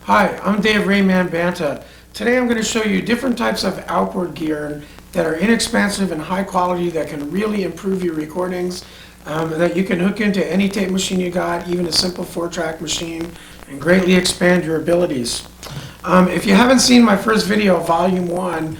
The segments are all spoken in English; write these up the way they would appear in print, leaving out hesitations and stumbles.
Hi, I'm Dave Rayman Banta. Today I'm going to show you different types of outboard gear that are inexpensive and high quality that can really improve your recordings, that you can hook into any tape machine you got, even a simple 4-track machine, and greatly expand your abilities. If you haven't seen my first video, Volume 1,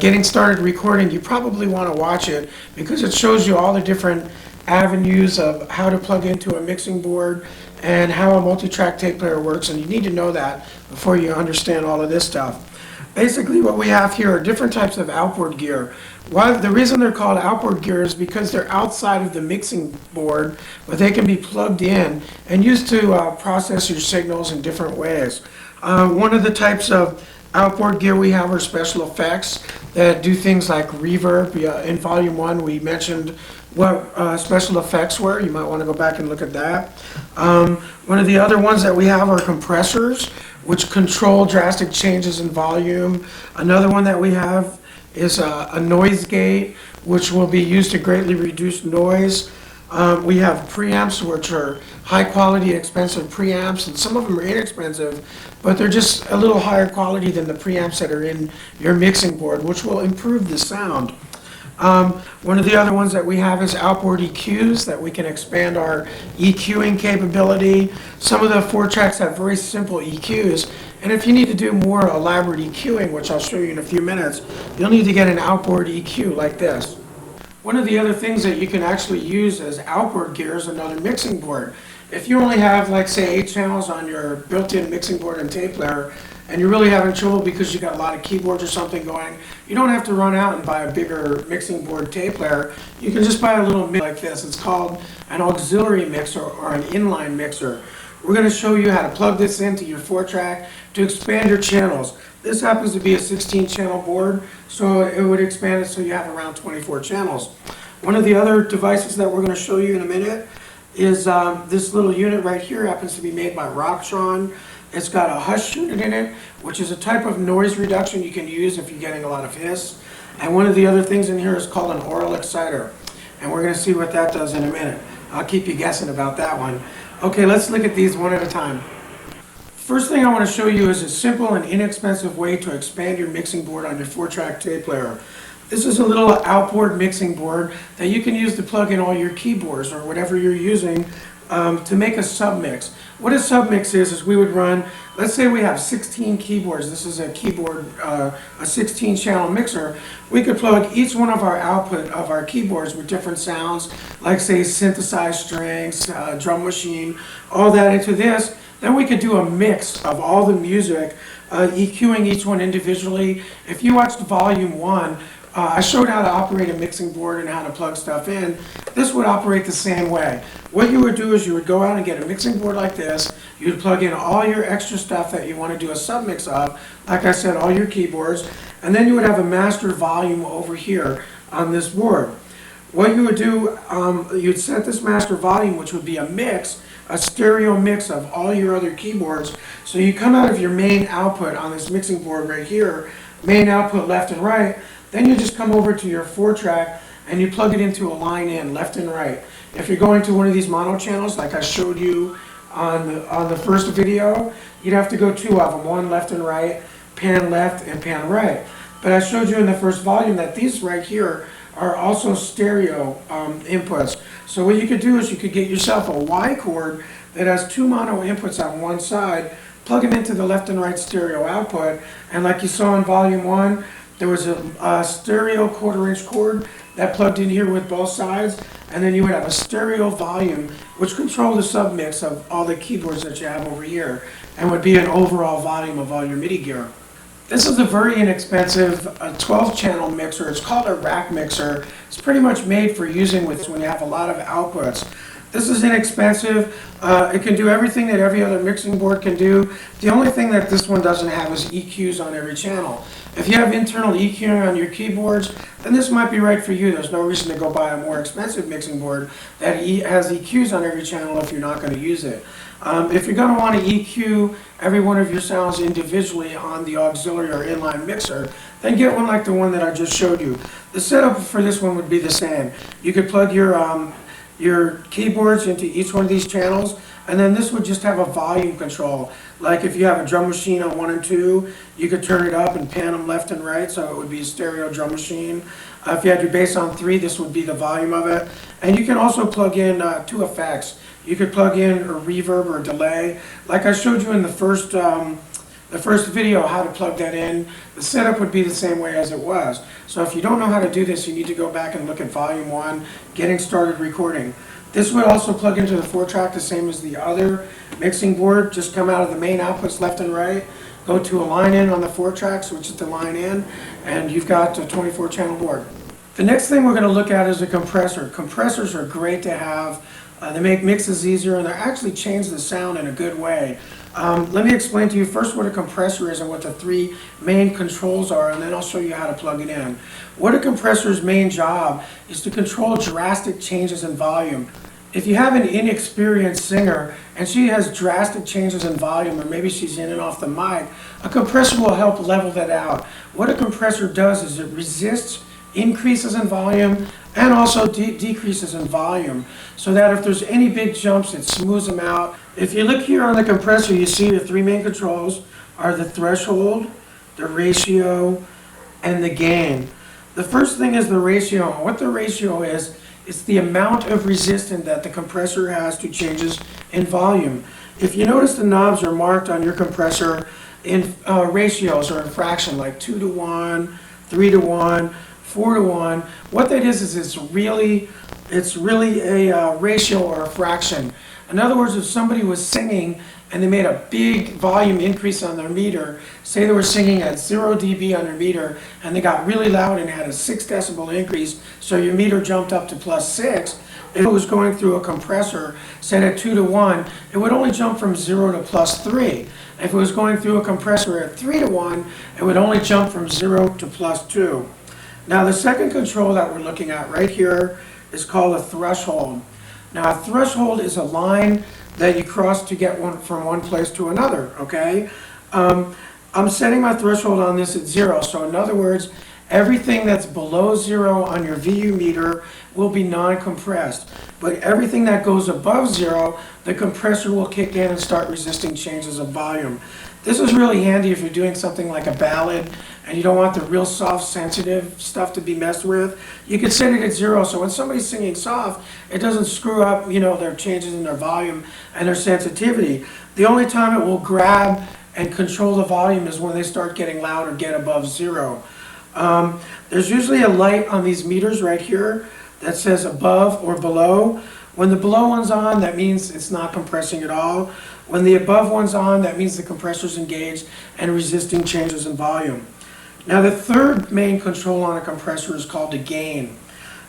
Getting Started Recording, you probably want to watch it because it shows you all the different avenues of how to plug into a mixing board and how a multi-track tape player works, and you need to know that before you understand all of this stuff. Basically what we have here are different types of outboard gear. The reason they're called outboard gear is because they're outside of the mixing board, but they can be plugged in and used to process your signals in different ways. One of the types of outboard gear we have are special effects that do things like reverb. In Volume 1 we mentioned what special effects were. You might want to go back and look at that. One of the other ones that we have are compressors, which control drastic changes in volume. Another one that we have is a noise gate, which will be used to greatly reduce noise. We have preamps, which are high quality, expensive preamps, and some of them are inexpensive, but they're just a little higher quality than the preamps that are in your mixing board, which will improve the sound. One of the other ones that we have is outboard EQs, that we can expand our EQing capability. Some of the 4-tracks have very simple EQs, and if you need to do more elaborate EQing, which I'll show you in a few minutes, you'll need to get an outboard EQ like this. One of the other things that you can actually use as outboard gear is another mixing board. If you only have, like, say, 8 channels on your built-in mixing board and tape player, and you're really having trouble because you got a lot of keyboards or something going, you don't have to run out and buy a bigger mixing board tape player. You can just buy a little mixer like this. It's called an auxiliary mixer or an inline mixer. We're going to show you how to plug this into your 4-track to expand your channels. This happens to be a 16-channel board, so it would expand it so you have around 24 channels. One of the other devices that we're going to show you in a minute is this little unit right here. Happens to be made by Rocktron. It's got a hush unit in it, which is a type of noise reduction you can use if you're getting a lot of hiss. And one of the other things in here is called an Aural Exciter. And we're going to see what that does in a minute. I'll keep you guessing about that one. Okay, let's look at these one at a time. First thing I want to show you is a simple and inexpensive way to expand your mixing board on your 4-track tape player. This is a little outboard mixing board that you can use to plug in all your keyboards or whatever you're using to make a submix. What a submix is we would run, let's say we have 16 keyboards. This is a keyboard, a 16-channel mixer. We could plug each one of our output of our keyboards with different sounds, like say synthesized strings, drum machine, all that into this. Then we could do a mix of all the music, EQing each one individually. If you watched Volume 1, I showed how to operate a mixing board and how to plug stuff in. This would operate the same way. What you would do is you would go out and get a mixing board like this. You would plug in all your extra stuff that you want to do a submix of, like I said, all your keyboards, and then you would have a master volume over here on this board. What you would do, you'd set this master volume, which would be a mix, a stereo mix of all your other keyboards. So you come out of your main output on this mixing board right here, main output left and right. Then you just come over to your 4-track and you plug it into a line in, left and right. If you're going to one of these mono channels, like I showed you on the first video, you'd have to go 2 of them, one left and right, pan left and pan right. But I showed you in the first volume that these right here are also stereo inputs. So what you could do is you could get yourself a Y cord that has 2 mono inputs on one side, plug it into the left and right stereo output, and like you saw in Volume 1, there was a stereo 1/4-inch cord that plugged in here with both sides, and then you would have a stereo volume which controlled the submix of all the keyboards that you have over here and would be an overall volume of all your MIDI gear. This is a very inexpensive 12-channel mixer. It's called a rack mixer. It's pretty much made for using with when you have a lot of outputs. This is inexpensive. It can do everything that every other mixing board can do. The only thing that this one doesn't have is EQs on every channel. If you have internal EQing on your keyboards, then this might be right for you. There's no reason to go buy a more expensive mixing board that has EQs on every channel if you're not going to use it. If you're going to want to EQ every one of your sounds individually on the auxiliary or inline mixer, then get one like the one that I just showed you. The setup for this one would be the same. You could plug your your keyboards into each one of these channels, and then this would just have a volume control. Like if you have a drum machine on 1 and 2, you could turn it up and pan them left and right, so it would be a stereo drum machine. If you had your bass on 3, this would be the volume of it. And you can also plug in 2 effects. You could plug in a reverb or a delay. Like I showed you in the first video how to plug that in. The setup would be the same way as it was. So if you don't know how to do this, you need to go back and look at volume 1, getting started recording. This would also plug into the 4-track the same as the other mixing board. Just come out of the main outputs left and right, go to a line in on the 4-track, switch it to line in, and you've got a 24-channel board. The next thing we're going to look at is a compressor. Compressors are great to have. They make mixes easier, and they actually change the sound in a good way. Let me explain to you first what a compressor is and what the 3 main controls are, and then I'll show you how to plug it in. What a compressor's main job is to control drastic changes in volume. If you have an inexperienced singer and she has drastic changes in volume, or maybe she's in and off the mic, a compressor will help level that out. What a compressor does is it resists increases in volume and also decreases in volume, so that if there's any big jumps, it smooths them out. If you look here on the compressor, you see the 3 main controls are the threshold, the ratio, and the gain. The first thing is the ratio. What the ratio is, it's the amount of resistance that the compressor has to changes in volume. If you notice, the knobs are marked on your compressor in ratios or in fraction, like 2 to 1, 3 to 1, 4 to 1. What that is it's really a ratio or a fraction. In other words, if somebody was singing and they made a big volume increase on their meter, say they were singing at 0 dB on their meter and they got really loud and had a 6 decibel increase, so your meter jumped up to +6, if it was going through a compressor set at 2 to 1, it would only jump from 0 to +3. If it was going through a compressor at 3 to 1, it would only jump from 0 to +2. Now the second control that we're looking at right here is called a threshold. Now a threshold is a line that you cross to get from one place to another, okay? I'm setting my threshold on this at 0, so in other words, everything that's below 0 on your VU meter will be non-compressed. But everything that goes above 0, the compressor will kick in and start resisting changes of volume. This is really handy if you're doing something like a ballad and you don't want the real soft, sensitive stuff to be messed with. You can set it at 0, so when somebody's singing soft, it doesn't screw up, their changes in their volume and their sensitivity. The only time it will grab and control the volume is when they start getting loud or get above 0. There's usually a light on these meters right here that says above or below. When the below one's on, that means it's not compressing at all. When the above one's on, that means the compressor's engaged and resisting changes in volume. Now the third main control on a compressor is called a gain.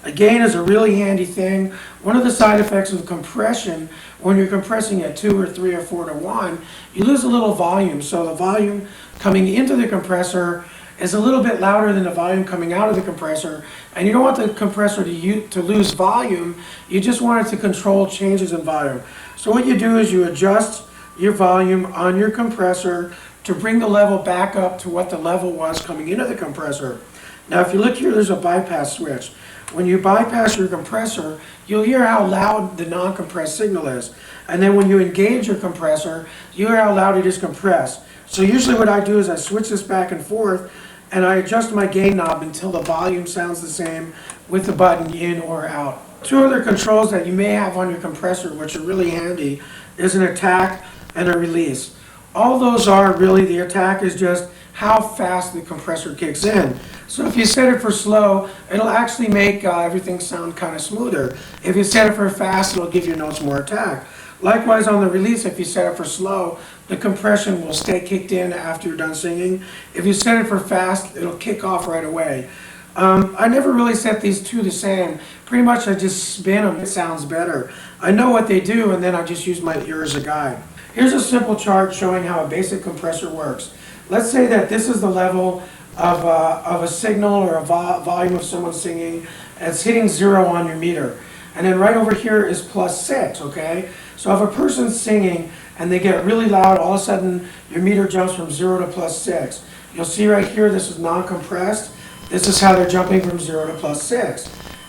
A gain is a really handy thing. One of the side effects of compression, when you're compressing at 2 or 3 or 4 to 1, you lose a little volume. So the volume coming into the compressor is a little bit louder than the volume coming out of the compressor, and you don't want the compressor to lose volume, you just want it to control changes in volume. So what you do is you adjust your volume on your compressor to bring the level back up to what the level was coming into the compressor. Now if you look here, there's a bypass switch. When you bypass your compressor, you'll hear how loud the non-compressed signal is. And then when you engage your compressor, you hear how loud it is compressed. So usually what I do is I switch this back and forth, and I adjust my gain knob until the volume sounds the same with the button in or out. 2 other controls that you may have on your compressor, which are really handy, is an attack and a release. All those are really, the attack is just how fast the compressor kicks in. So if you set it for slow, it'll actually make everything sound kind of smoother. If you set it for fast, it'll give your notes more attack. Likewise on the release, if you set it for slow, the compression will stay kicked in after you're done singing. If you set it for fast, it'll kick off right away. I never really set these 2 the same. Pretty much I just spin them, it sounds better. I know what they do, and then I just use my ear as a guide. Here's a simple chart showing how a basic compressor works. Let's say that this is the level of a signal or a volume of someone singing, and it's hitting 0 on your meter. And then right over here is +6, okay? So if a person's singing and they get really loud, all of a sudden your meter jumps from 0 to +6. You'll see right here, this is non-compressed. This is how they're jumping from 0 to +6.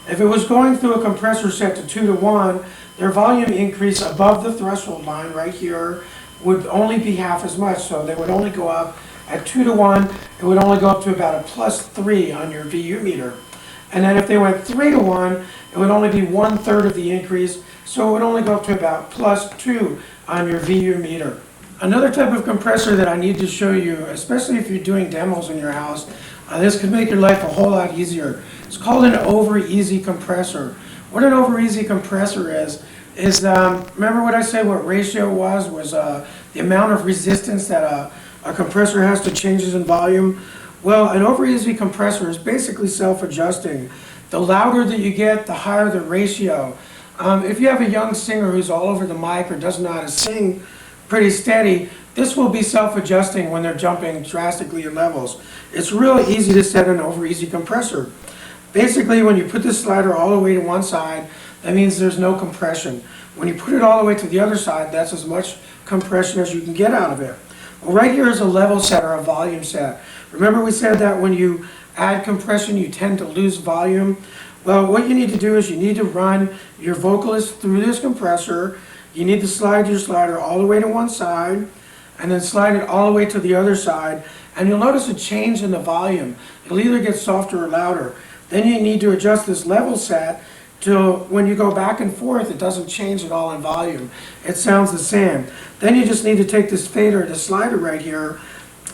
If it was going through a compressor set to 2 to 1, their volume increase above the threshold line right here would only be half as much. So they would only go up at 2 to 1, it would only go up to about a +3 on your VU meter. And then if they went 3 to 1, it would only be 1/3 of the increase, so it would only go up to about +2 on your VU meter. Another type of compressor that I need to show you, especially if you're doing demos in your house, this could make your life a whole lot easier. It's called an Overeasy Compressor. What an Overeasy Compressor is remember what I said what ratio was the amount of resistance that a compressor has to changes in volume? Well, an Overeasy Compressor is basically self-adjusting. The louder that you get, the higher the ratio. If you have a young singer who's all over the mic or doesn't know how to sing pretty steady, this will be self-adjusting when they're jumping drastically in levels. It's really easy to set an Overeasy compressor. Basically, when you put the slider all the way to one side, that means there's no compression. When you put it all the way to the other side, that's as much compression as you can get out of it. Well, right here is a level set or a volume set. Remember we said that when you add compression, you tend to lose volume? Well, what you need to do is you need to run your vocalist through this compressor. You need to slide your slider all the way to one side, and then slide it all the way to the other side, and you'll notice a change in the volume. It'll either get softer or louder. Then you need to adjust this level set till when you go back and forth, it doesn't change at all in volume. It sounds the same. Then you just need to take this fader, the slider right here,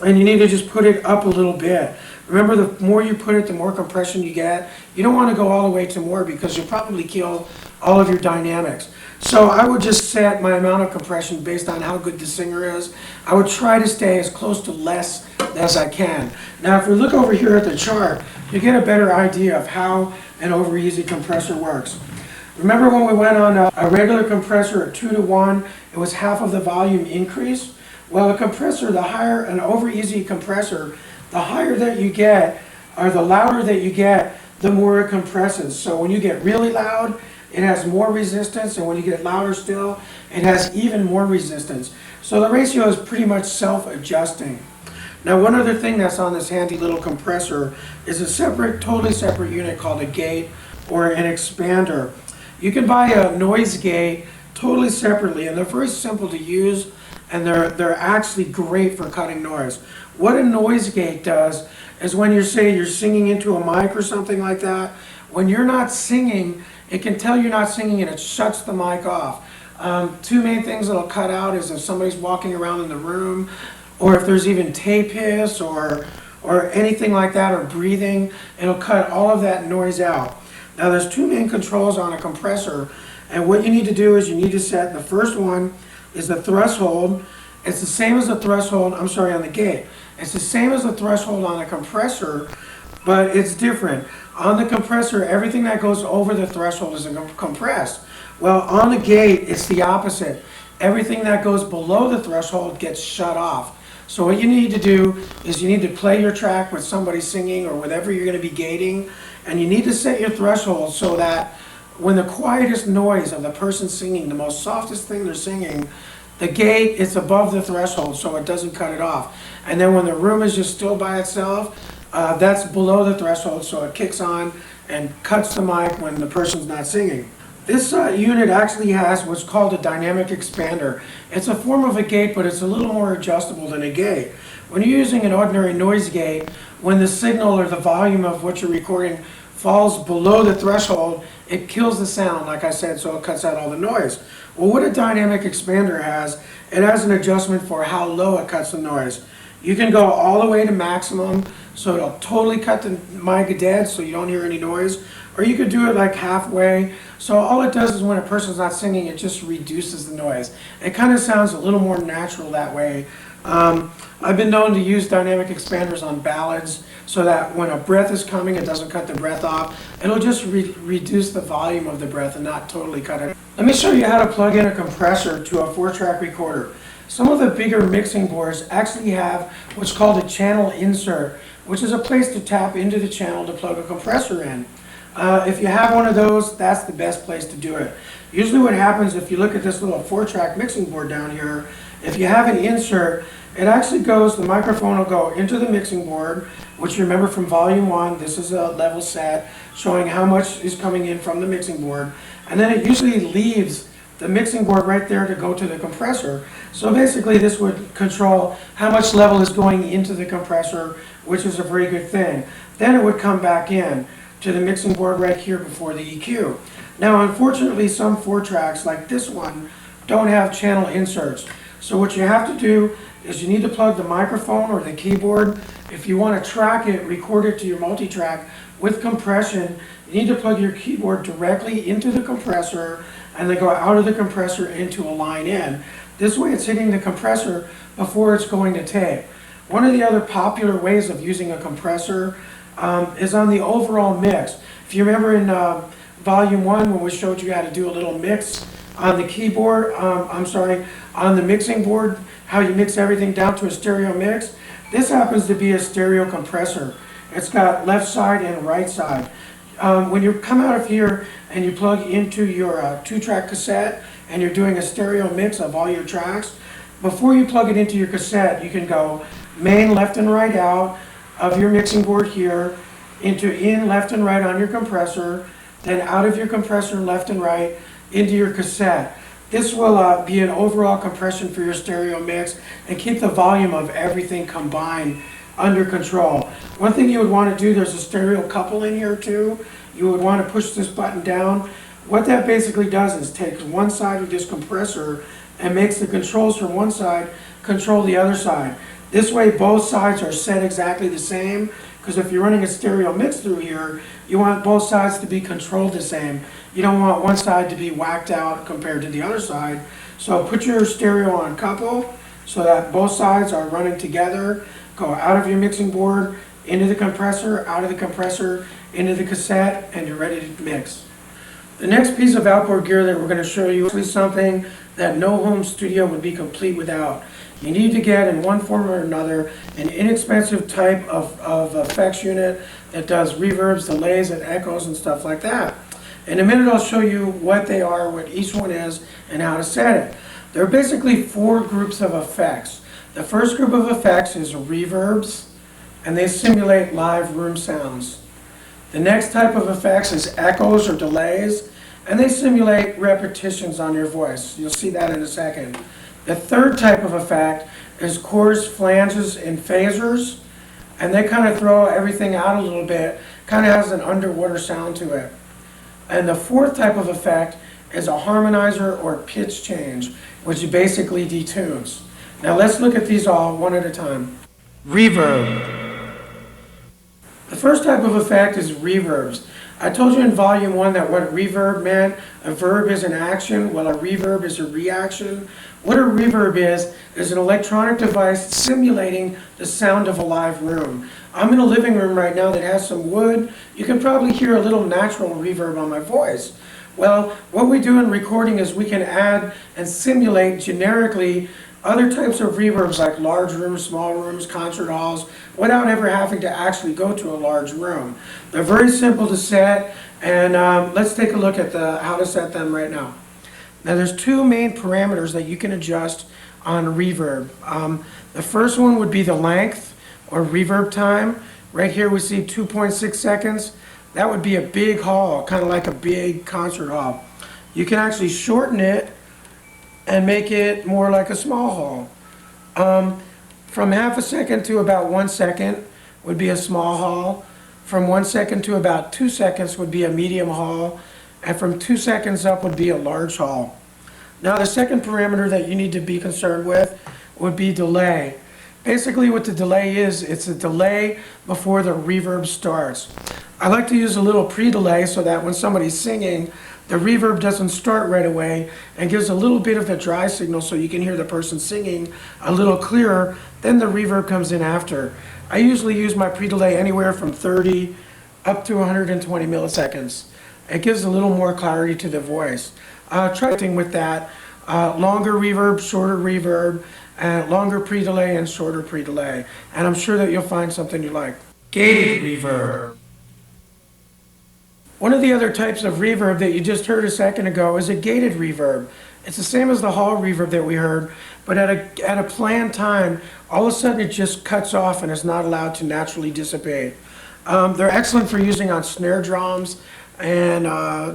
and you need to just put it up a little bit. Remember, the more you put it, the more compression you get. You don't want to go all the way to more because you'll probably kill all of your dynamics. So I would just set my amount of compression based on how good the singer is. I would try to stay as close to less as I can. Now, if we look over here at the chart, you get a better idea of how an Overeasy compressor works. Remember when we went on a regular compressor at 2 to 1, it was half of the volume increase? Well, a compressor, the higher an Overeasy compressor, the higher that you get, or the louder that you get, the more it compresses. So when you get really loud, it has more resistance, and when you get louder still, it has even more resistance. So the ratio is pretty much self-adjusting. Now, one other thing that's on this handy little compressor is a separate, totally separate unit called a gate or an expander. You can buy a Nuys gate totally separately, and they're very simple to use, and they're actually great for cutting noise. What a Nuys gate does is when you're singing into a mic or something like that, when you're not singing, it can tell you're not singing and it shuts the mic off. Two main things that'll cut out is if somebody's walking around in the room, or if there's even tape hiss or anything like that, or breathing, it'll cut all of that noise out. Now there's two main controls on a compressor, and what you need to do is you need to set, the first one is the threshold. It's the same as the threshold, on the gate. It's the same as the threshold on a compressor, but it's different. On the compressor, everything that goes over the threshold is compressed. Well, on the gate, it's the opposite. Everything that goes below the threshold gets shut off. So what you need to do is you need to play your track with somebody singing or whatever you're going to be gating, and you need to set your threshold so that when the quietest noise of the person singing, the most softest thing they're singing, the gate is above the threshold so it doesn't cut it off. And then when the room is just still by itself, that's below the threshold, so it kicks on and cuts the mic when the person's not singing. This unit actually has what's called a dynamic expander. It's a form of a gate, but it's a little more adjustable than a gate. When you're using an ordinary noise gate, when the signal or the volume of what you're recording falls below the threshold, it kills the sound, like I said, so it cuts out all the noise. Well, what a dynamic expander has, it has an adjustment for how low it cuts the noise. You can go all the way to maximum, so it'll totally cut the mic dead so you don't hear any noise. Or you could do it like halfway. So all it does is when a person's not singing, it just reduces the noise. It kind of sounds a little more natural that way. I've been known to use dynamic expanders on ballads so that when a breath is coming, it doesn't cut the breath off. It'll just reduce the volume of the breath and not totally cut it. Let me show you how to plug in a compressor to a 4-track recorder. Some of the bigger mixing boards actually have what's called a channel insert, which is a place to tap into the channel to plug a compressor in. If you have one of those, that's the best place to do it. Usually what happens, if you look at this little 4-track mixing board down here, if you have an insert, it actually goes, the microphone will go into the mixing board, which you remember from volume 1, this is a level set showing how much is coming in from the mixing board. And then it usually leaves the mixing board right there to go to the compressor. So basically this would control how much level is going into the compressor, which is a very good thing. Then it would come back in to the mixing board right here before the EQ. Now unfortunately some 4-tracks like this one don't have channel inserts. So what you have to do is you need to plug the microphone or the keyboard. If you want to track it, record it to your multi-track with compression, you need to plug your keyboard directly into the compressor and then go out of the compressor into a line in. This way it's hitting the compressor before it's going to tape. One of the other popular ways of using a compressor is on the overall mix. If you remember in volume 1 when we showed you how to do a little mix on the keyboard, on the mixing board, how you mix everything down to a stereo mix, this happens to be a stereo compressor. It's got left side and right side. When you come out of here and you plug into your 2-track cassette and you're doing a stereo mix of all your tracks, before you plug it into your cassette, you can go main left and right out of your mixing board here, into in left and right on your compressor, then out of your compressor left and right into your cassette. This will be an overall compression for your stereo mix and keep the volume of everything combined under control. One thing you would want to do, there's a stereo couple in here too. You would want to push this button down. What that basically does is takes one side of this compressor and makes the controls from one side control the other side. This way both sides are set exactly the same, because if you're running a stereo mix through here, you want both sides to be controlled the same. You don't want one side to be whacked out compared to the other side. So put your stereo on couple so that both sides are running together. Go out of your mixing board, into the compressor, out of the compressor, into the cassette, and you're ready to mix. The next piece of outboard gear that we're going to show you is something that no home studio would be complete without. You need to get, in one form or another, an inexpensive type of effects unit that does reverbs, delays, and echoes and stuff like that. In a minute I'll show you what they are, what each one is, and how to set it. There are basically 4 groups of effects. The first group of effects is reverbs, and they simulate live room sounds. The next type of effects is echoes or delays, and they simulate repetitions on your voice. You'll see that in a second. The third type of effect is chorus, flanges, and phasers, and they kind of throw everything out a little bit, kind of has an underwater sound to it. And the fourth type of effect is a harmonizer or pitch change, which basically detunes. Now let's look at these all one at a time. Reverb. The first type of effect is reverbs. I told you in volume 1 that what reverb meant, a verb is an action, while a reverb is a reaction. What a reverb is an electronic device simulating the sound of a live room. I'm in a living room right now that has some wood. You can probably hear a little natural reverb on my voice. Well, what we do in recording is we can add and simulate generically other types of reverbs like large rooms, small rooms, concert halls, without ever having to actually go to a large room. They're very simple to set, and let's take a look at how to set them right now. Now there's 2 main parameters that you can adjust on reverb. The first one would be the length or reverb time. Right here we see 2.6 seconds. That would be a big hall, kind of like a big concert hall. You can actually shorten it and make it more like a small hall. From half a second to about 1 second would be a small hall. From 1 second to about 2 seconds would be a medium hall. And from 2 seconds up would be a large hall. Now the second parameter that you need to be concerned with would be delay. Basically what the delay is, it's a delay before the reverb starts. I like to use a little pre-delay so that when somebody's singing, the reverb doesn't start right away and gives a little bit of the dry signal so you can hear the person singing a little clearer. Then the reverb comes in after. I usually use my pre-delay anywhere from 30 up to 120 milliseconds. It gives a little more clarity to the voice. Try with that. Longer reverb, shorter reverb, longer pre-delay and shorter pre-delay. And I'm sure that you'll find something you like. Gated reverb. One of the other types of reverb that you just heard a second ago is a gated reverb. It's the same as the hall reverb that we heard, but at a planned time, all of a sudden it just cuts off and is not allowed to naturally dissipate. They're excellent for using on snare drums and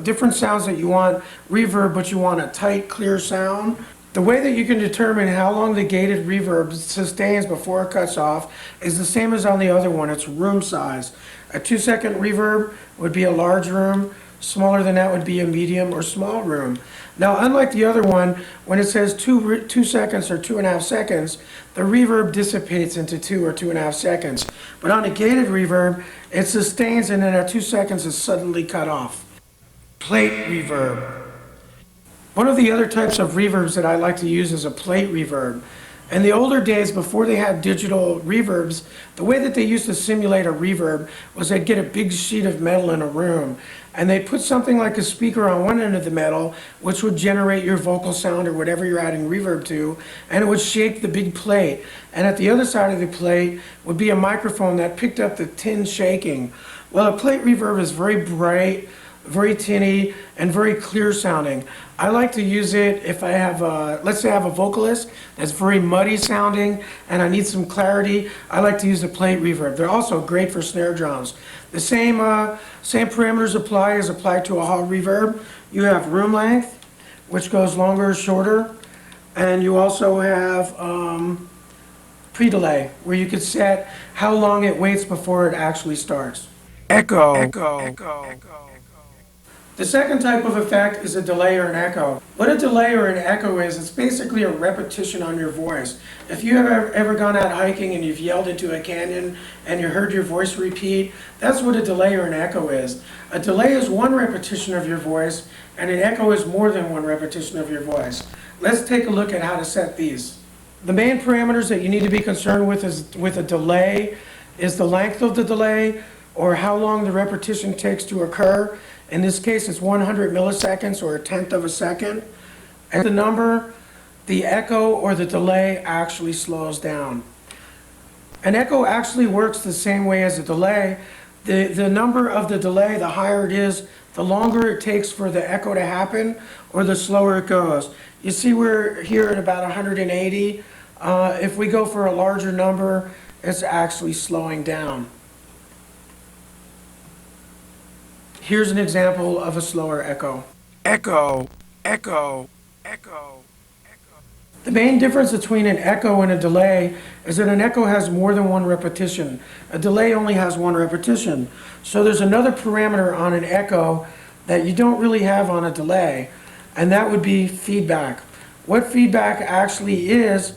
different sounds that you want reverb, but you want a tight, clear sound. The way that you can determine how long the gated reverb sustains before it cuts off is the same as on the other one. It's room size. A 2-second reverb would be a large room. Smaller than that would be a medium or small room. Now, unlike the other one, when it says 2 seconds or 2.5 seconds, the reverb dissipates into 2 or 2.5 seconds. But on a gated reverb, it sustains and then at 2 seconds is suddenly cut off. Plate reverb. One of the other types of reverbs that I like to use is a plate reverb. In the older days, before they had digital reverbs, the way that they used to simulate a reverb was they'd get a big sheet of metal in a room, and they'd put something like a speaker on one end of the metal, which would generate your vocal sound or whatever you're adding reverb to, and it would shake the big plate. And at the other side of the plate would be a microphone that picked up the tin shaking. Well, a plate reverb is very bright, very tinny, and very clear sounding. I like to use it if I have let's say I have a vocalist that's very muddy sounding and I need some clarity. I like to use the plate reverb. They're also great for snare drums. The same parameters apply to a hall reverb. You have room length, which goes longer or shorter, and you also have pre-delay, where you could set how long it waits before it actually starts. Echo. The second type of effect is a delay or an echo. What a delay or an echo is, it's basically a repetition on your voice. If you have ever gone out hiking and you've yelled into a canyon and you heard your voice repeat, that's what a delay or an echo is. A delay is one repetition of your voice, and an echo is more than one repetition of your voice. Let's take a look at how to set these. The main parameters that you need to be concerned with with a delay is the length of the delay, or how long the repetition takes to occur. In this case, it's 100 milliseconds or 1/10 of a second. And the number, the echo or the delay actually slows down. An echo actually works the same way as a delay. The number of the delay, the higher it is, the longer it takes for the echo to happen, or the slower it goes. You see we're here at about 180. If we go for a larger number, it's actually slowing down. Here's an example of a slower echo. Echo, echo, echo, echo. The main difference between an echo and a delay is that an echo has more than one repetition. A delay only has one repetition. So there's another parameter on an echo that you don't really have on a delay, and that would be feedback. What feedback actually is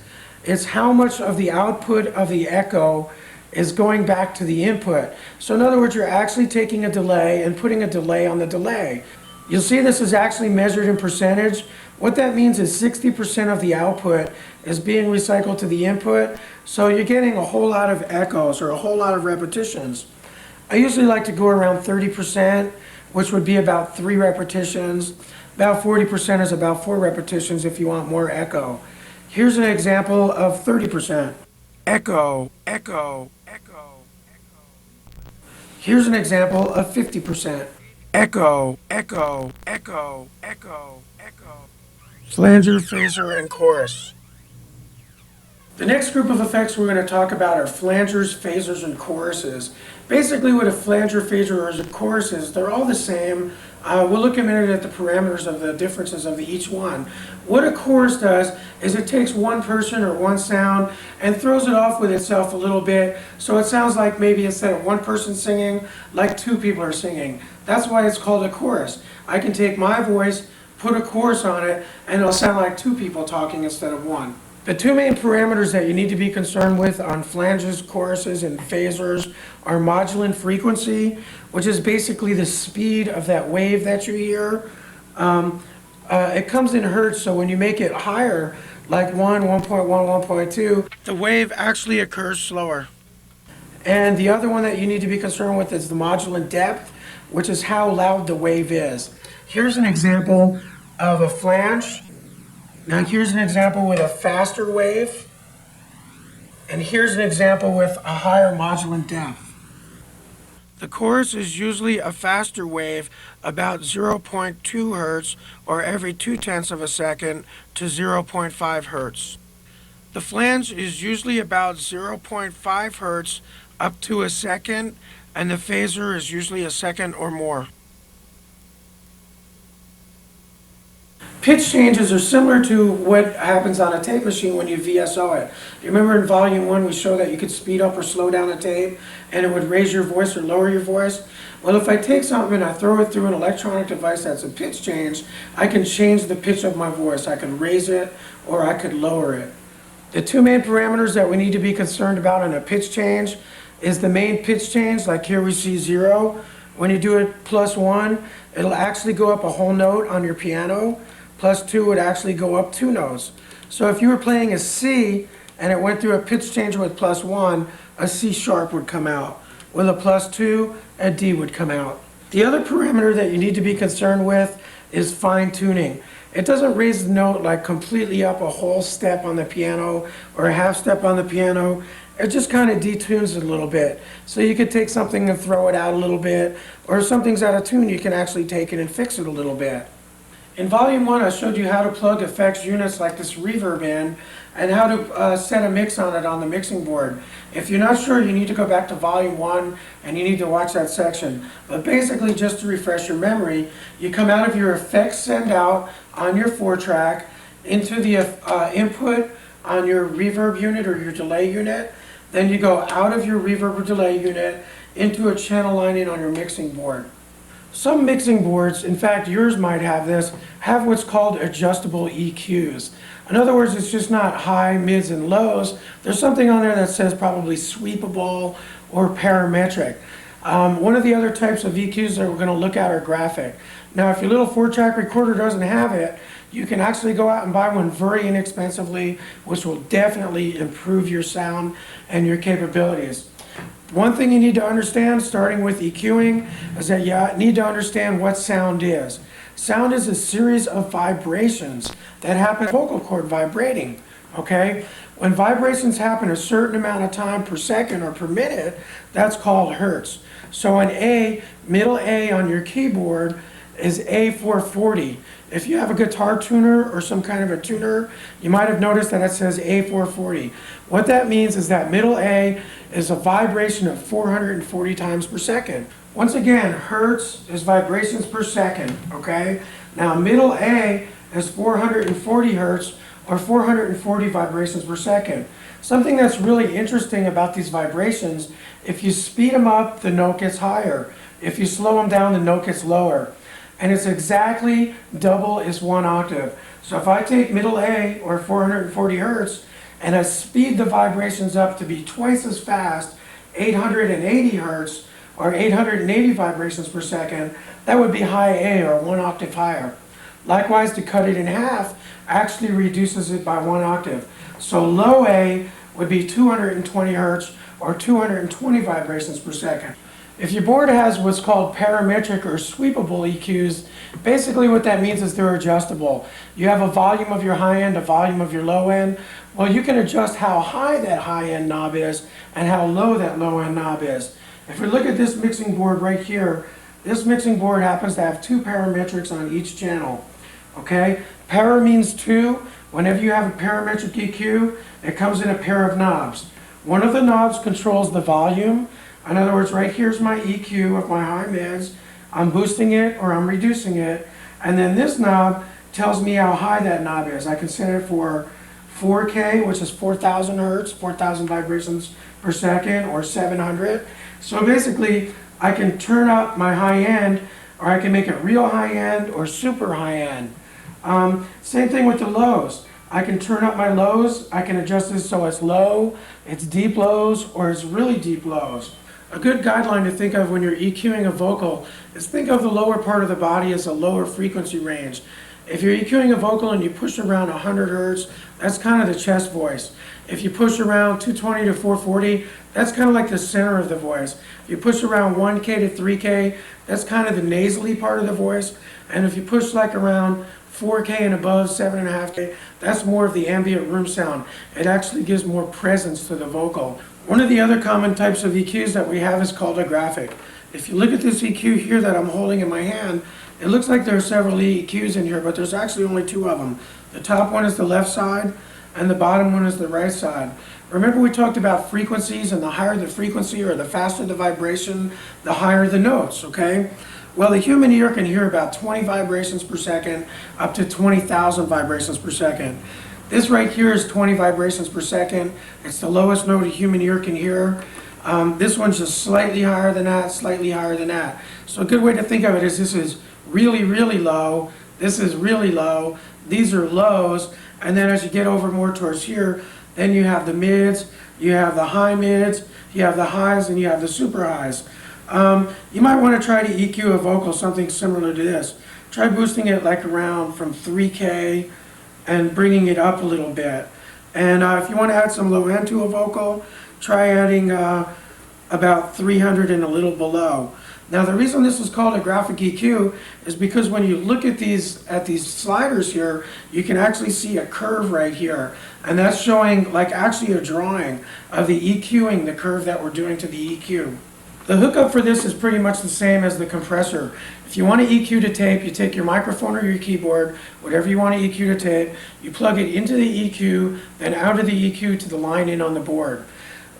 how much of the output of the echo is going back to the input. So in other words, you're actually taking a delay and putting a delay on the delay. You'll see this is actually measured in percentage. What that means is 60% of the output is being recycled to the input, so you're getting a whole lot of echoes or a whole lot of repetitions. I usually like to go around 30%, which would be about 3 repetitions. About 40% is about 4 repetitions if you want more echo. Here's an example of 30%. Echo, echo, echo, echo. Here's an example of 50%. Echo, echo, echo, echo, echo. Flanger, phaser, and chorus. The next group of effects we're going to talk about are flangers, phasers, and choruses. Basically what a flanger, phaser, or a chorus is, they're all the same. We'll look a minute at the parameters of the differences of each one. What a chorus does is it takes one person or one sound and throws it off with itself a little bit, so it sounds like maybe instead of one person singing, like 2 people are singing. That's why it's called a chorus. I can take my voice, put a chorus on it, and it'll sound like 2 people talking instead of one. The 2 main parameters that you need to be concerned with on flanges, choruses, and phasers are modulant frequency, which is basically the speed of that wave that you hear. It comes in hertz, so when you make it higher, like 1, 1.1, 1.2, the wave actually occurs slower. And the other one that you need to be concerned with is the modulant depth, which is how loud the wave is. Here's an example of a flange. Now here's an example with a faster wave, and here's an example with a higher modulant depth. The chorus is usually a faster wave, about 0.2 hertz or every 2/10 of a second to 0.5 hertz. The flange is usually about 0.5 hertz up to a second, and the phaser is usually a second or more. Pitch changes are similar to what happens on a tape machine when you VSO it. You remember in volume 1 we showed that you could speed up or slow down a tape and it would raise your voice or lower your voice? Well, if I take something and I throw it through an electronic device that's a pitch change, I can change the pitch of my voice. I could raise it or I could lower it. The two main parameters that we need to be concerned about in a pitch change is the main pitch change, like here we see 0. When you do it +1, it'll actually go up a whole note on your piano. +2 would actually go up 2 notes. So if you were playing a C and it went through a pitch change with +1, a C sharp would come out. With a +2, a D would come out. The other parameter that you need to be concerned with is fine tuning. It doesn't raise the note like completely up a whole step on the piano or a half step on the piano. It just kind of detunes it a little bit. So you could take something and throw it out a little bit, or if something's out of tune, you can actually take it and fix it a little bit. In volume 1, I showed you how to plug effects units like this reverb in and how to set a mix on it on the mixing board. If you're not sure, you need to go back to volume 1 and you need to watch that section. But basically, just to refresh your memory, you come out of your effects send out on your 4-track into the input on your reverb unit or your delay unit. Then you go out of your reverb or delay unit into a channel lining on your mixing board. Some mixing boards, in fact yours might have this, have what's called adjustable EQs. In other words, it's just not high, mids, and lows. There's something on there that says probably sweepable or parametric. One of the other types of EQs that we're going to look at are graphic. Now, if your little 4-track recorder doesn't have it, you can actually go out and buy one very inexpensively, which will definitely improve your sound and your capabilities. One thing you need to understand, starting with EQing, is that you need to understand what sound is. Sound is a series of vibrations that happen, vocal cord vibrating, okay? When vibrations happen a certain amount of time per second or per minute, that's called hertz. So an A, middle A on your keyboard is A440. If you have a guitar tuner or some kind of a tuner, you might have noticed that it says A440. What that means is that middle A is a vibration of 440 times per second. Once again, hertz is vibrations per second, okay? Now middle A is 440 hertz or 440 vibrations per second. Something that's really interesting about these vibrations, if you speed them up, the note gets higher. If you slow them down, the note gets lower. And it's exactly double is 1 octave. So if I take middle A, or 440 hertz, and I speed the vibrations up to be twice as fast, 880 hertz, or 880 vibrations per second, that would be high A, or 1 octave higher. Likewise, to cut it in half actually reduces it by 1 octave. So low A would be 220 hertz, or 220 vibrations per second. If your board has what's called parametric or sweepable EQs, basically what that means is they're adjustable. You have a volume of your high end, a volume of your low end. Well, you can adjust how high that high end knob is and how low that low end knob is. If we look at this mixing board right here, this mixing board happens to have 2 parametrics on each channel. Okay? Para means 2. Whenever you have a parametric EQ, it comes in a pair of knobs. One of the knobs controls the volume. In other words, right here's my EQ of my high mids. I'm boosting it or I'm reducing it. And then this knob tells me how high that knob is. I can set it for 4K, which is 4,000 hertz, 4,000 vibrations per second, or 700. So basically, I can turn up my high end, or I can make it real high end or super high end. Same thing with the lows. I can turn up my lows. I can adjust this so it's low, it's deep lows, or it's really deep lows. A good guideline to think of when you're EQing a vocal is think of the lower part of the body as a lower frequency range. If you're EQing a vocal and you push around 100 hertz, that's kind of the chest voice. If you push around 220 to 440, that's kind of like the center of the voice. If you push around 1K to 3K, that's kind of the nasally part of the voice. And if you push like around 4K and above, 7.5K, that's more of the ambient room sound. It actually gives more presence to the vocal. One of the other common types of EQs that we have is called a graphic. If you look at this EQ here that I'm holding in my hand, it looks like there are several EQs in here, but there's actually only two of them. The top one is the left side, and the bottom one is the right side. Remember we talked about frequencies, and the higher the frequency or the faster the vibration, the higher the notes, okay? Well, the human ear can hear about 20 vibrations per second, up to 20,000 vibrations per second. This right here is 20 vibrations per second. It's the lowest note a human ear can hear. This one's just slightly higher than that, slightly higher than that. So a good way to think of it is this is really, really low. This is really low. These are lows. And then as you get over more towards here, then you have the mids, you have the high mids, you have the highs, and you have the super highs. You might want to try to EQ a vocal something similar to this. Try boosting it like around from 3K and bringing it up a little bit. And if you want to add some low end to a vocal, try adding about 300 and a little below. Now the reason this is called a graphic EQ is because when you look at these sliders here, you can actually see a curve right here. And that's showing like actually a drawing of the EQing, the curve that we're doing to the EQ. The hookup for this is pretty much the same as the compressor. If you want to EQ to tape, you take your microphone or your keyboard, whatever you want to EQ to tape, you plug it into the EQ, then out of the EQ to the line in on the board.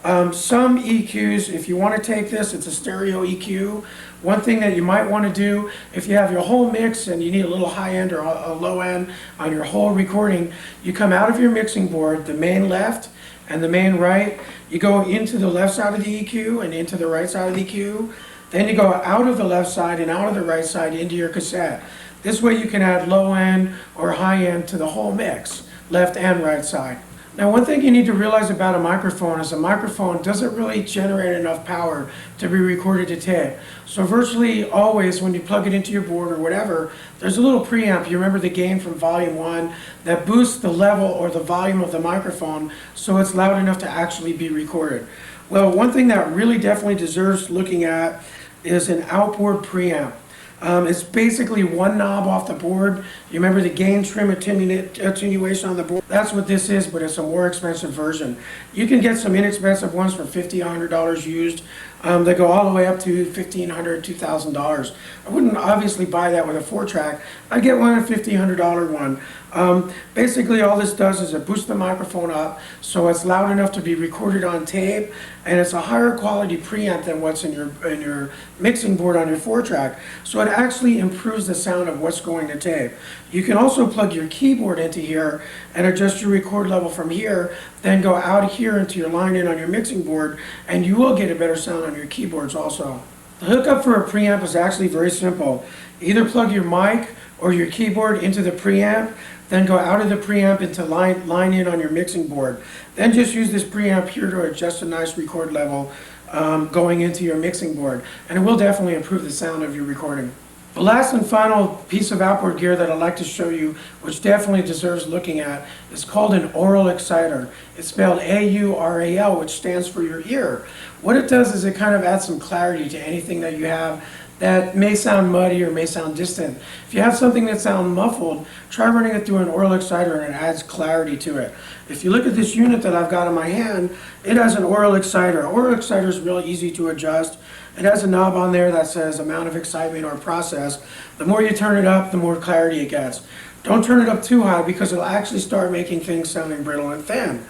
Some EQs, if you want to take this, it's a stereo EQ. One thing that you might want to do, if you have your whole mix and you need a little high end or a low end on your whole recording, you come out of your mixing board, the main left and the main right, you go into the left side of the EQ and into the right side of the EQ, then you go out of the left side and out of the right side into your cassette. This way you can add low end or high end to the whole mix, left and right side. Now one thing you need to realize about a microphone is a microphone doesn't really generate enough power to be recorded to tape. So virtually always when you plug it into your board or whatever, there's a little preamp, you remember the gain from volume 1, that boosts the level or the volume of the microphone so it's loud enough to actually be recorded. Well, one thing that really definitely deserves looking at is an outboard preamp. It's basically one knob off the board. You remember the gain, trim, attenuation on the board? That's what this is, but it's a more expensive version. You can get some inexpensive ones for $50, $100 used. They go all the way up to $1,500, $2,000. I wouldn't obviously buy that with a 4-track. I'd get one, a $50, $100 one. Basically all this does is it boosts the microphone up so it's loud enough to be recorded on tape, and it's a higher quality preamp than what's in your mixing board on your 4-track. So it actually improves the sound of what's going to tape. You can also plug your keyboard into here and adjust your record level from here, then go out here into your line in on your mixing board, and you will get a better sound on your keyboards also. The hookup for a preamp is actually very simple. Either plug your mic or your keyboard into the preamp, then go out of the preamp into line in on your mixing board. Then just use this preamp here to adjust a nice record level going into your mixing board. And it will definitely improve the sound of your recording. The last and final piece of outboard gear that I'd like to show you, which definitely deserves looking at, is called an Aural Exciter. It's spelled A-U-R-A-L, which stands for your ear. What it does is it kind of adds some clarity to anything that you have that may sound muddy or may sound distant. If you have something that sounds muffled, try running it through an Aural Exciter and it adds clarity to it. If you look at this unit that I've got in my hand, it has an Aural Exciter. Aural Exciter is really easy to adjust. It has a knob on there that says amount of excitement or process. The more you turn it up, the more clarity it gets. Don't turn it up too high because it'll actually start making things sounding brittle and thin.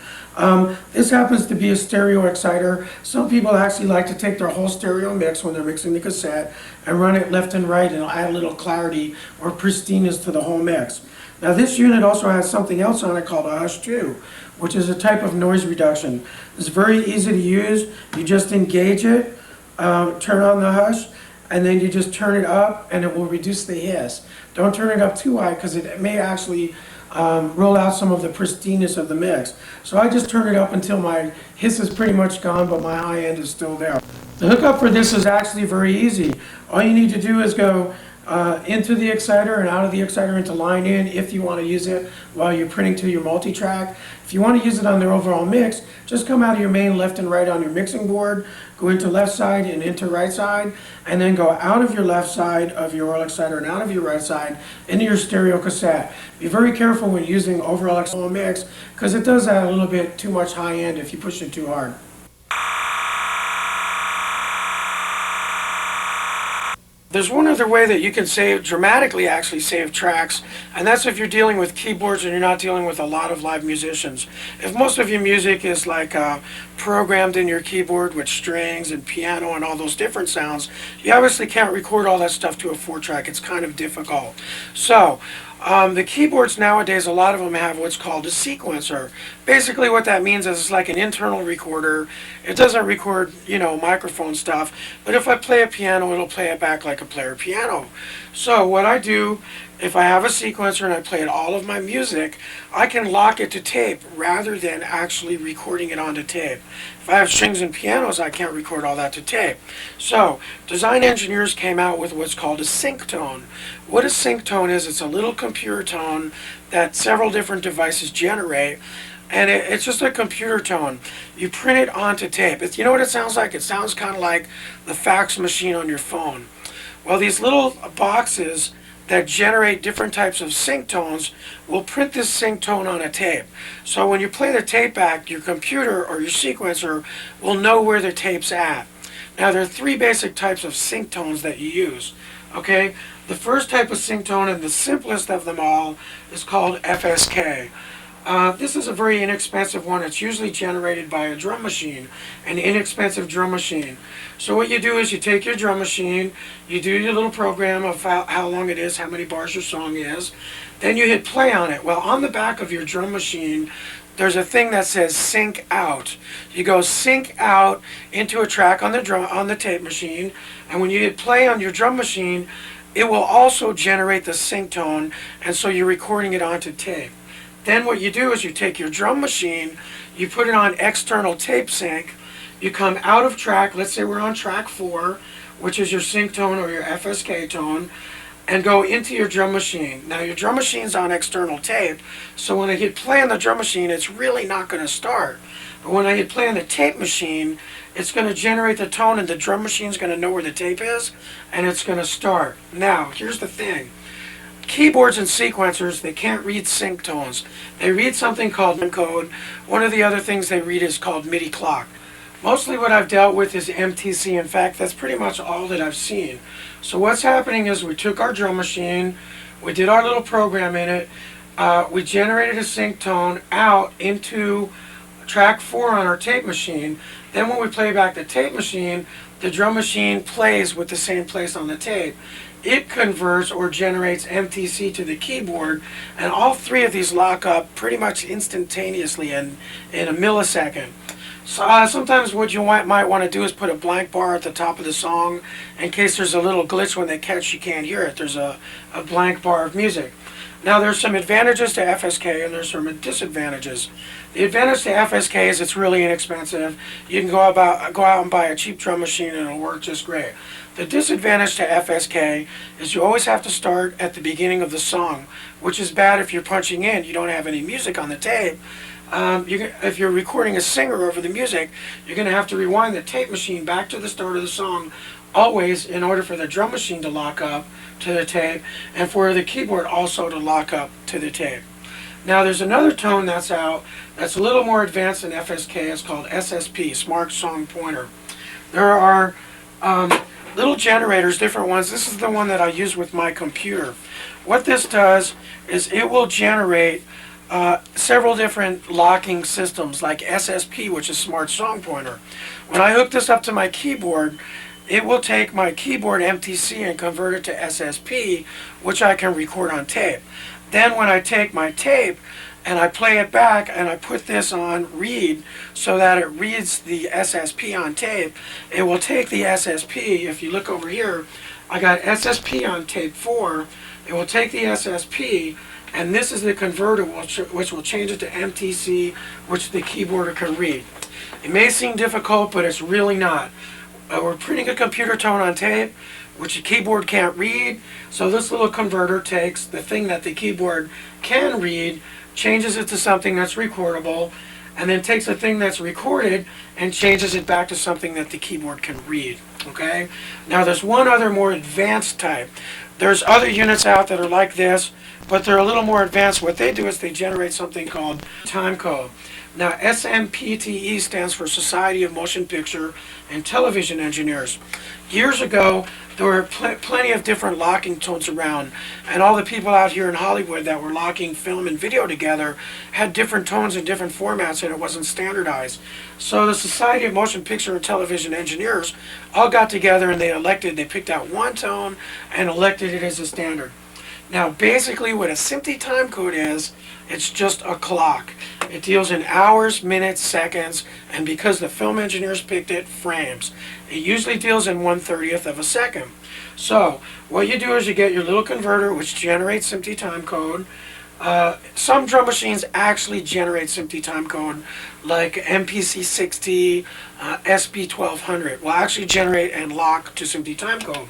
This happens to be a stereo exciter. Some people actually like to take their whole stereo mix when they're mixing the cassette and run it left and right, and it'll add a little clarity or pristineness to the whole mix. Now this unit also has something else on it called a hush 2, which is a type of noise reduction. It's very easy to use. You just engage it, turn on the hush, and then you just turn it up and it will reduce the hiss. Don't turn it up too high because it may actually roll out some of the pristineness of the mix. So I just turn it up until my hiss is pretty much gone, but my high end is still there. The hookup for this is actually very easy. All you need to do is go into the exciter and out of the exciter into line in if you want to use it while you're printing to your multi-track. If you want to use it on the overall mix, just come out of your main left and right on your mixing board, go into left side and into right side, and then go out of your left side of your Aural Exciter and out of your right side into your stereo cassette. Be very careful when using overall Exciter mix because it does add a little bit too much high end if you push it too hard. There's one other way that you can dramatically actually save tracks, and that's if you're dealing with keyboards and you're not dealing with a lot of live musicians. If most of your music is like programmed in your keyboard with strings and piano and all those different sounds, you obviously can't record all that stuff to a 4-track. It's kind of difficult. So the keyboards nowadays, a lot of them have what's called a sequencer. Basically what that means is it's like an internal recorder. It doesn't record, microphone stuff, but if I play a piano, it'll play it back like a player piano. So what I do, if I have a sequencer and I play all of my music, I can lock it to tape rather than actually recording it onto tape. If I have strings and pianos, I can't record all that to tape. So design engineers came out with what's called a sync tone. What a sync tone is, it's a little computer tone that several different devices generate, and it's just a computer tone. You print it onto tape. You know what it sounds like? It sounds kind of like the fax machine on your phone. Well, these little boxes that generate different types of sync tones will print this sync tone on a tape. So when you play the tape back, your computer or your sequencer will know where the tape's at. Now there are 3 basic types of sync tones that you use. Okay, the first type of sync tone, and the simplest of them all, is called FSK. This is a very inexpensive one. It's usually generated by a drum machine, an inexpensive drum machine. So what you do is you take your drum machine, you do your little program of how long it is, how many bars your song is, then you hit play on it. Well, on the back of your drum machine, there's a thing that says sync out. You go sync out into a track on the tape machine, and when you hit play on your drum machine, it will also generate the sync tone, and so you're recording it onto tape. Then what you do is you take your drum machine, you put it on external tape sync, you come out of track, let's say we're on track 4, which is your sync tone or your FSK tone, and go into your drum machine. Now your drum machine's on external tape, so when I hit play on the drum machine, it's really not going to start. But when I hit play on the tape machine, it's going to generate the tone, and the drum machine's going to know where the tape is, and it's going to start. Now, here's the thing. Keyboards and sequencers, they can't read sync tones. They read something called code. One of the other things they read is called MIDI clock. Mostly what I've dealt with is MTC. In fact, that's pretty much all that I've seen. So what's happening is we took our drum machine, we did our little program in it, we generated a sync tone out into track 4 on our tape machine. Then when we play back the tape machine, the drum machine plays with the same place on the tape. It converts or generates MTC to the keyboard, and all 3 of these lock up pretty much instantaneously in a millisecond. So sometimes what you might want to do is put a blank bar at the top of the song in case there's a little glitch when they catch you can't hear it. There's a blank bar of music. Now there's some advantages to FSK and there's some disadvantages. The advantage to FSK is it's really inexpensive. You can go out and buy a cheap drum machine and it'll work just great. The disadvantage to FSK is you always have to start at the beginning of the song, which is bad if you're punching in. You don't have any music on the tape. If you're recording a singer over the music, you're going to have to rewind the tape machine back to the start of the song always in order for the drum machine to lock up to the tape and for the keyboard also to lock up to the tape. Now there's another tone that's out that's a little more advanced than FSK. It's called SSP, Smart Song Pointer. There are little generators, different ones. This is the one that I use with my computer. What this does is it will generate several different locking systems like SSP, which is Smart Song Pointer. When I hook this up to my keyboard, it will take my keyboard MTC and convert it to SSP, which I can record on tape. Then when I take my tape and I play it back and I put this on read so that it reads the SSP on tape, it will take the SSP. If you look over here, I got SSP on tape 4. It will take the SSP, and this is the converter which will change it to MTC, which the keyboarder can read. It may seem difficult, but it's really not. We're printing a computer tone on tape, which the keyboard can't read, so this little converter takes the thing that the keyboard can read, changes it to something that's recordable, and then takes a thing that's recorded and changes it back to something that the keyboard can read. Okay? Now there's one other more advanced type. There's other units out that are like this, but they're a little more advanced. What they do is they generate something called time code. Now, SMPTE stands for Society of Motion Picture and Television Engineers. Years ago, there were plenty of different locking tones around, and all the people out here in Hollywood that were locking film and video together had different tones and different formats, and it wasn't standardized. So the Society of Motion Picture and Television Engineers all got together and they picked out one tone and elected it as a standard. Now, basically what a SMPTE timecode is, it's just a clock. It deals in hours, minutes, seconds, and because the film engineers picked it, frames. It usually deals in 1/30th of a second. So, what you do is you get your little converter, which generates SMPTE timecode. Some drum machines actually generate SMPTE timecode, like MPC60, SB1200 will actually generate and lock to SMPTE timecode.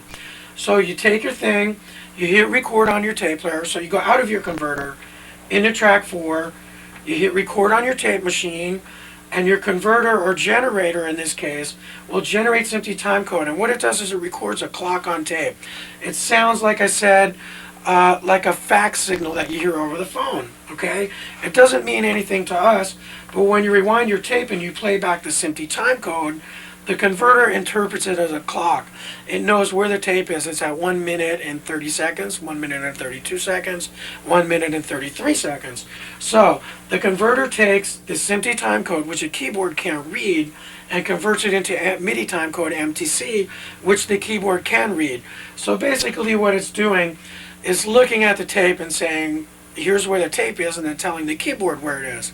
So you take your thing, you hit record on your tape player, so you go out of your converter, into track 4, you hit record on your tape machine, and your converter or generator in this case will generate SMPTE timecode. And what it does is it records a clock on tape. It sounds, like I said, like a fax signal that you hear over the phone, okay? It doesn't mean anything to us, but when you rewind your tape and you play back the SMPTE timecode, the converter interprets it as a clock. It knows where the tape is. It's at 1 minute and 30 seconds, 1 minute and 32 seconds, 1 minute and 33 seconds. So the converter takes the SMPTE timecode, which a keyboard can't read, and converts it into MIDI timecode, MTC, which the keyboard can read. So basically what it's doing is looking at the tape and saying, here's where the tape is, and then telling the keyboard where it is.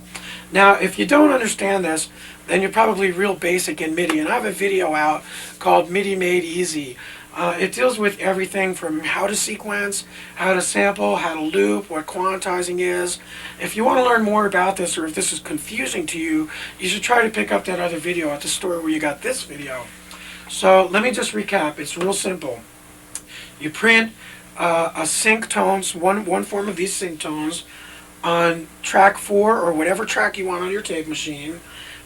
Now, if you don't understand this, then you're probably real basic in MIDI, and I have a video out called MIDI Made Easy. It deals with everything from how to sequence, how to sample, how to loop, what quantizing is. If you want to learn more about this, or if this is confusing to you, you should try to pick up that other video at the store where you got this video. So let me just recap. It's real simple. You print a sync tones, one form of these sync tones, on track 4 or whatever track you want on your tape machine.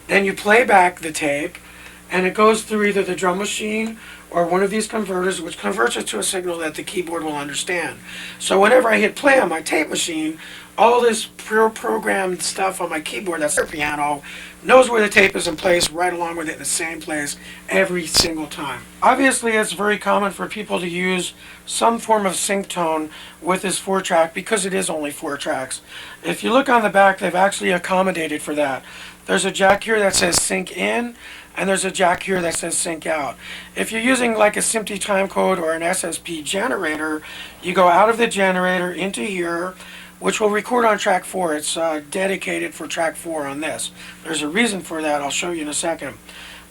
Then you play back the tape, and it goes through either the drum machine or one of these converters, which converts it to a signal that the keyboard will understand. So whenever I hit play on my tape machine, all this pre-programmed stuff on my keyboard, that's their piano, knows where the tape is in place, right along with it in the same place every single time. Obviously, it's very common for people to use some form of sync tone with this 4-track because it is only 4 tracks. If you look on the back, they've actually accommodated for that. There's a jack here that says sync in, and there's a jack here that says sync out. If you're using like a SMPTE timecode or an SSP generator, you go out of the generator into here, which will record on track 4. It's dedicated for track 4 on this. There's a reason for that. I'll show you in a second.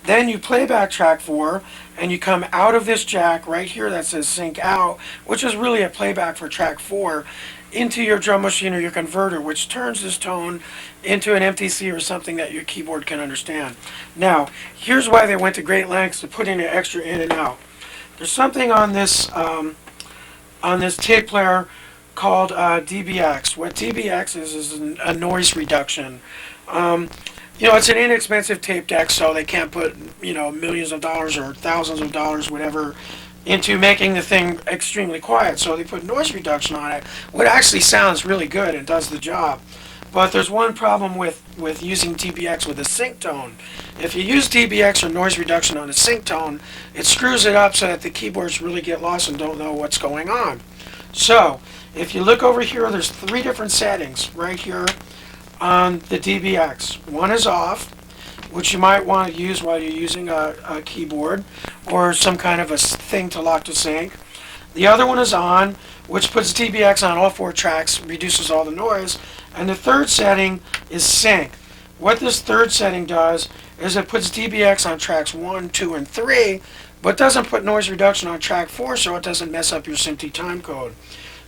Then you play back track 4, and you come out of this jack right here that says sync out, which is really a playback for track 4, into your drum machine or your converter, which turns this tone into an MTC or something that your keyboard can understand. Now, here's why they went to great lengths to put in an extra in and out. There's something on this tape player called DBX. What DBX is a noise reduction. You know, it's an inexpensive tape deck, so they can't put, you know, millions of dollars or thousands of dollars, whatever, into making the thing extremely quiet. So they put noise reduction on it, what actually sounds really good and does the job. But there's one problem with using DBX with a sync tone. If you use DBX or noise reduction on a sync tone, it screws it up so that the keyboards really get lost and don't know what's going on. So, if you look over here, there's 3 different settings right here on the DBX. One is off, which you might want to use while you're using a keyboard or some kind of a thing to lock to sync. The other one is on, which puts DBX on all 4 tracks, reduces all the noise. And the 3rd setting is sync. What this 3rd setting does is it puts DBX on tracks 1, 2, and 3, but doesn't put noise reduction on track 4 so it doesn't mess up your SMPTE timecode.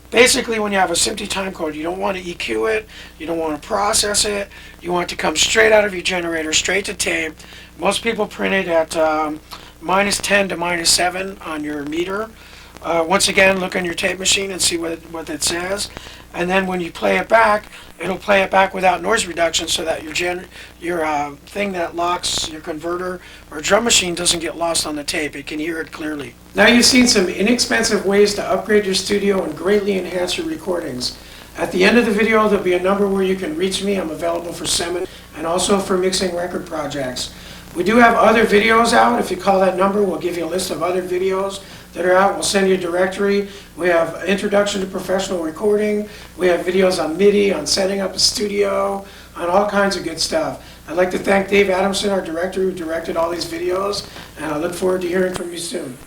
Basically, when you have a SMPTE timecode, you don't want to EQ it, you don't want to process it, you want it to come straight out of your generator, straight to tape. Most people print it at -10 to -7 on your meter. Once again, look on your tape machine and see what it says. And then when you play it back, it'll play it back without noise reduction so that your thing that locks your converter or drum machine doesn't get lost on the tape. It can hear it clearly. Now you've seen some inexpensive ways to upgrade your studio and greatly enhance your recordings. At the end of the video, there'll be a number where you can reach me. I'm available for seminars and also for mixing record projects. We do have other videos out. If you call that number, we'll give you a list of other videos that are out. We'll send you a directory. We have Introduction to Professional Recording. We have videos on MIDI, on setting up a studio, on all kinds of good stuff. I'd like to thank Dave Adamson, our director, who directed all these videos, and I look forward to hearing from you soon.